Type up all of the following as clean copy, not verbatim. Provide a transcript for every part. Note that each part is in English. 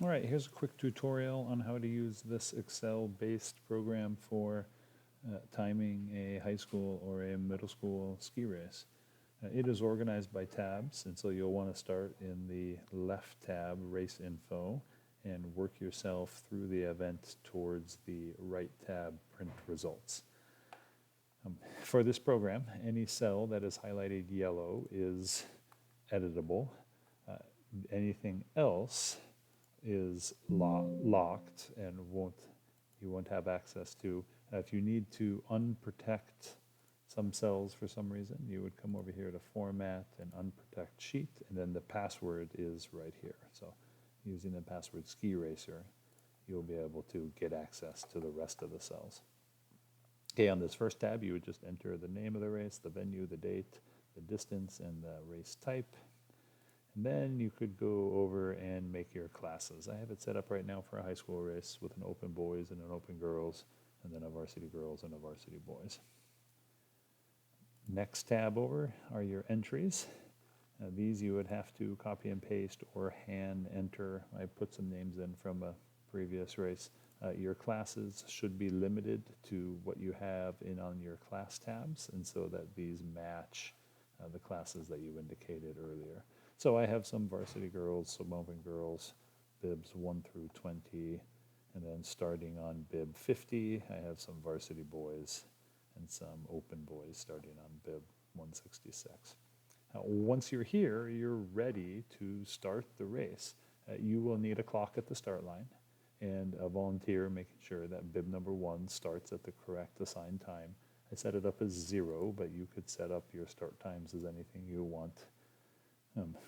All right, here's a quick tutorial on how to use this Excel-based program for timing a high school or a middle school ski race. It is organized by tabs, and so you'll want to start in the left tab, Race Info, and work yourself through the event towards the right tab, Print Results. For this program, any cell that is highlighted yellow is editable. Anything else is locked and you won't have access to. If you need to unprotect some cells for some reason, you would come over here to Format and Unprotect Sheet, and then the password is right here. So using the password Ski Racer, you'll be able to get access to the rest of the cells. Okay, on this first tab, you would just enter the name of the race, the venue, the date, the distance, and the race type. And then you could go over and make your classes. I have it set up right now for a high school race with an open boys and an open girls, and then a varsity girls and a varsity boys. Next tab over are your entries. These you would have to copy and paste or hand enter. I put some names in from a previous race. Your classes should be limited to what you have in on your class tabs, and so that these match the classes that you indicated earlier. So I have some varsity girls, some open girls, bibs 1 through 20, and then starting on bib 50, I have some varsity boys and some open boys starting on bib 166. Once you're here, you're ready to start the race. You will need a clock at the start line and a volunteer making sure that bib number 1 starts at the correct assigned time. I set it up as 0, but you could set up your start times as anything you want.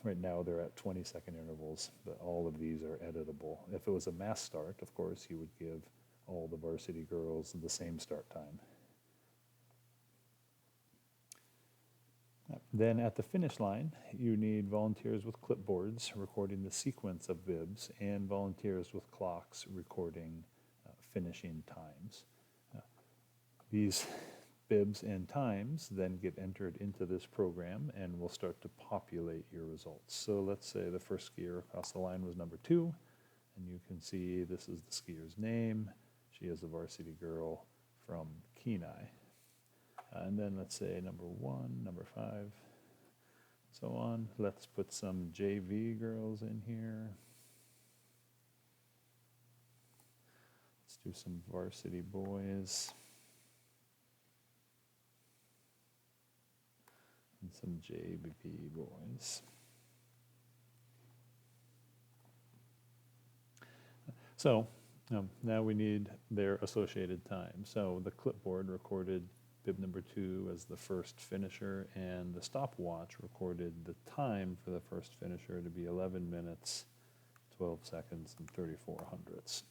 Right now they're at 20-second intervals, but all of these are editable. If it was a mass start, of course, you would give all the varsity girls the same start time. Then at the finish line, you need volunteers with clipboards recording the sequence of bibs and volunteers with clocks recording finishing times. These bibs and times then get entered into this program and will start to populate your results. So let's say the first skier across the line was number 2, and you can see this is the skier's name. She is a varsity girl from Kenai. And then let's say number 1, number 5, so on. Let's put some JV girls in here. Let's do some varsity boys. And some JVP boys. So now we need their associated time. So the clipboard recorded bib number 2 as the first finisher, and the stopwatch recorded the time for the first finisher to be 11 minutes, 12 seconds, and 34 hundredths.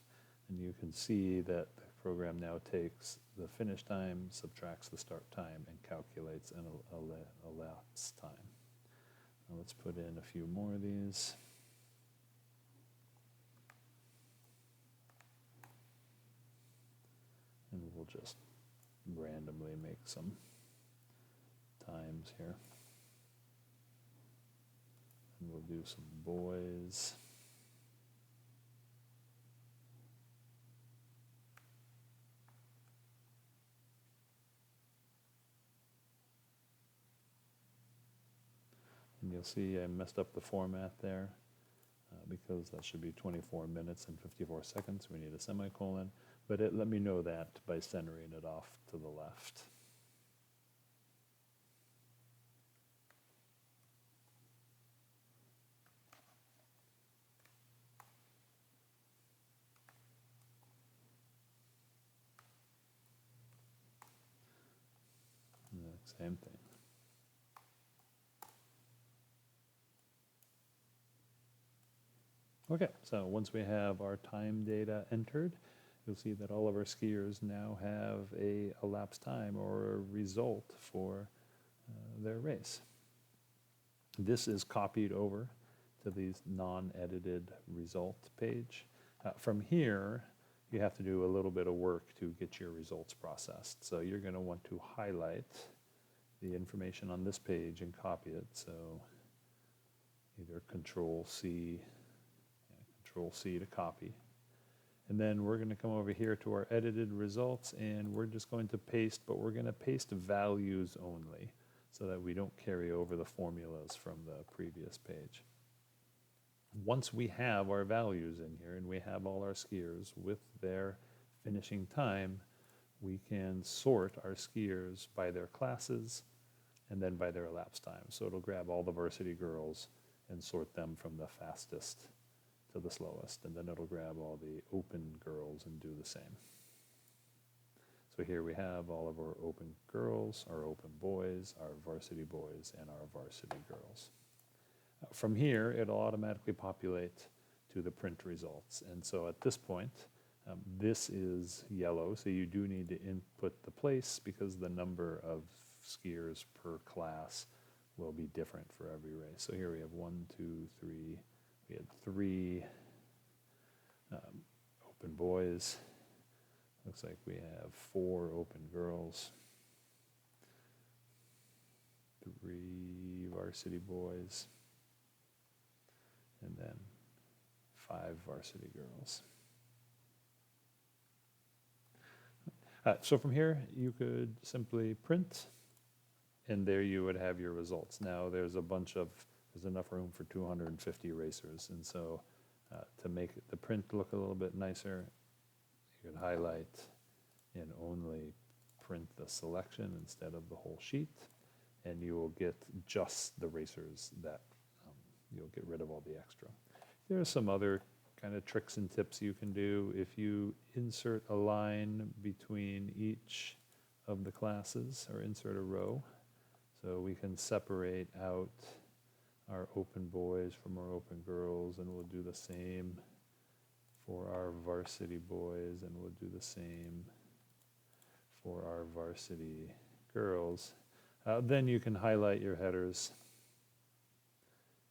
And you can see that the program now takes the finish time, subtracts the start time, and calculates an elapsed time. Now let's put in a few more of these. And we'll just randomly make some times here. And we'll do some boys. And you'll see I messed up the format there because that should be 24 minutes and 54 seconds. We need a semicolon, but it let me know that by centering it off to the left. Same thing. Okay, so once we have our time data entered, you'll see that all of our skiers now have a elapsed time or a result for their race. This is copied over to the non-edited result page. From here, you have to do a little bit of work to get your results processed. So you're going to want to highlight the information on this page and copy it. So either Control C, Control-C to copy. And then we're going to come over here to our edited results, and we're just going to paste, but we're going to paste values only so that we don't carry over the formulas from the previous page. Once we have our values in here and we have all our skiers with their finishing time, we can sort our skiers by their classes and then by their elapsed time. So it'll grab all the varsity girls and sort them from the fastest to the slowest, and then it'll grab all the open girls and do the same. So here we have all of our open girls, our open boys, our varsity boys, and our varsity girls. From here, it'll automatically populate to the print results. And so at this point, this is yellow, so you do need to input the place because the number of skiers per class will be different for every race. So here we have 1, 2, 3. We had 3 open boys. Looks like we have 4 open girls, 3 varsity boys, and then 5 varsity girls. So from here, you could simply print, and there you would have your results. Now there's enough room for 250 racers, and so to make the print look a little bit nicer, you could highlight and only print the selection instead of the whole sheet, and you will get just the racers that you'll get rid of all the extra. There are some other kind of tricks and tips you can do. If you insert a line between each of the classes, or insert a row, so we can separate out our open boys from our open girls, and we'll do the same for our varsity boys, and we'll do the same for our varsity girls. Then you can highlight your headers,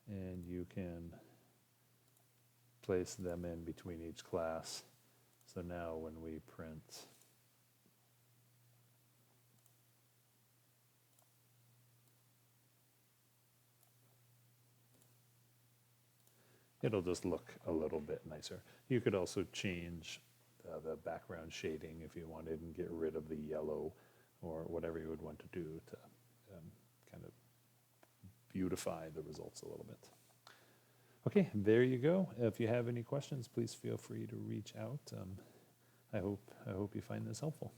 and you can place them in between each class. So now when we print, it'll just look a little bit nicer. You could also change the background shading if you wanted and get rid of the yellow or whatever you would want to do to kind of beautify the results a little bit. Okay, there you go. If you have any questions, please feel free to reach out. I hope you find this helpful.